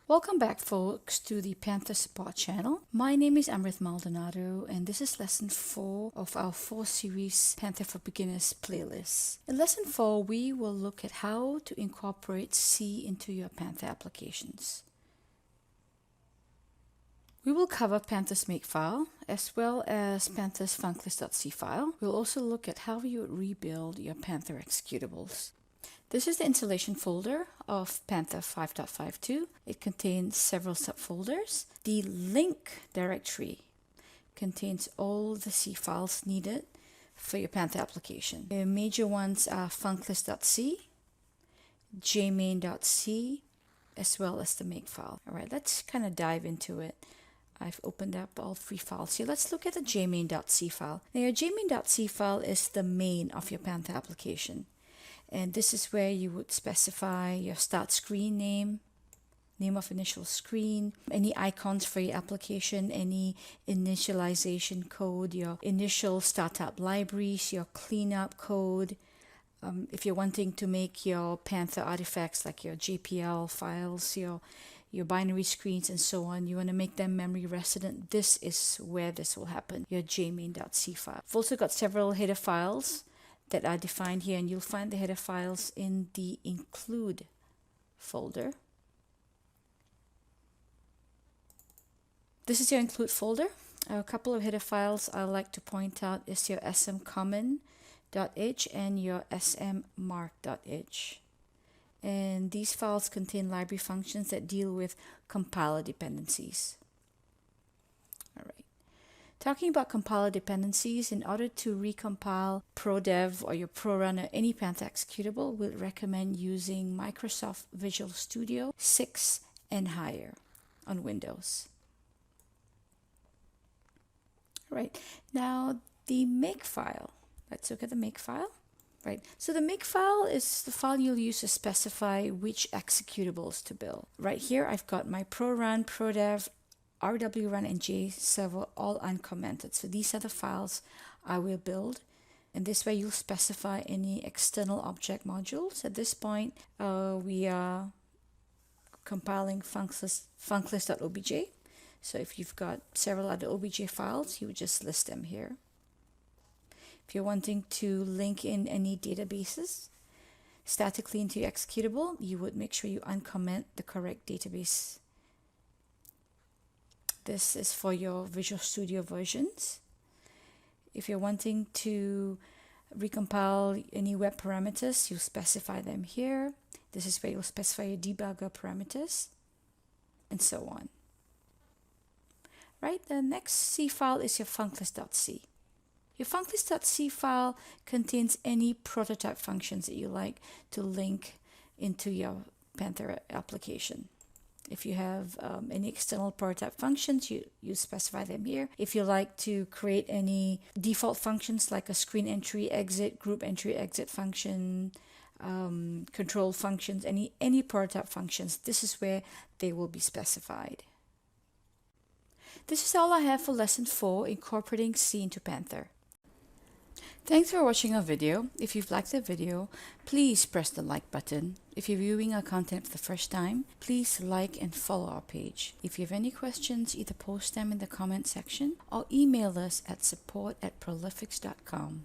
Welcome back, folks, to the Panther support channel. My name is Amrit Maldonado, and this is lesson 4 of our 4-series Panther for Beginners playlist. In lesson 4, we will look at how to incorporate C into your Panther applications. We will cover Panther's makefile as well as Panther's funclist.c file. We'll also look at how you would rebuild your Panther executables. This is the installation folder of Panther 5.52. It contains several subfolders. The link directory contains all the C files needed for your Panther application. The major ones are funclist.c, jmain.c, as well as the makefile. All right, let's kind of dive into it. I've opened up all 3 files here. Let's look at the jmain.c file. Now, your jmain.c file is the main of your Panther application. And this is where you would specify your start screen name of initial screen, any icons for your application, any initialization code, your initial startup libraries, your cleanup code. If you're wanting to make your Panther artifacts like your JPL files, your binary screens and so on, you want to make them memory resident, this is where this will happen, your jmain.c file. I've also got several header files that are defined here, and you'll find the header files in the include folder. This is your include folder. A couple of header files I like to point out is your smcommon.h and your smmark.h. And these files contain library functions that deal with compiler dependencies. All right. Talking about compiler dependencies, in order to recompile ProDev or your ProRun or any Panther executable, we'll recommend using Microsoft Visual Studio 6 and higher on Windows. All right, now the makefile. Let's look at the makefile. Right, so the makefile is the file you'll use to specify which executables to build. Right here, I've got my ProRun, ProDev, RWRun, and JServer all uncommented. So these are the files I will build. And this way you'll specify any external object modules. At this point, we are compiling funclist.obj. So if you've got several other obj files, you would just list them here. If you're wanting to link in any databases statically into your executable, you would make sure you uncomment the correct database. This is for your Visual Studio versions. If you're wanting to recompile any web parameters, you specify them here. This is where you'll specify your debugger parameters, and so on. Right, the next C file is your funclist.c. Your funclist.c file contains any prototype functions that you like to link into your Panther application. If you have any external prototype functions, you specify them here. If you like to create any default functions like a screen entry exit, group entry exit function, control functions, any prototype functions, this is where they will be specified. This is all I have for lesson 4, incorporating C into Panther. Thanks for watching our video. If you've liked the video, please press the like button. If you're viewing our content for the first time, please like and follow our page. If you have any questions, either post them in the comment section or email us at support@prolifics.com.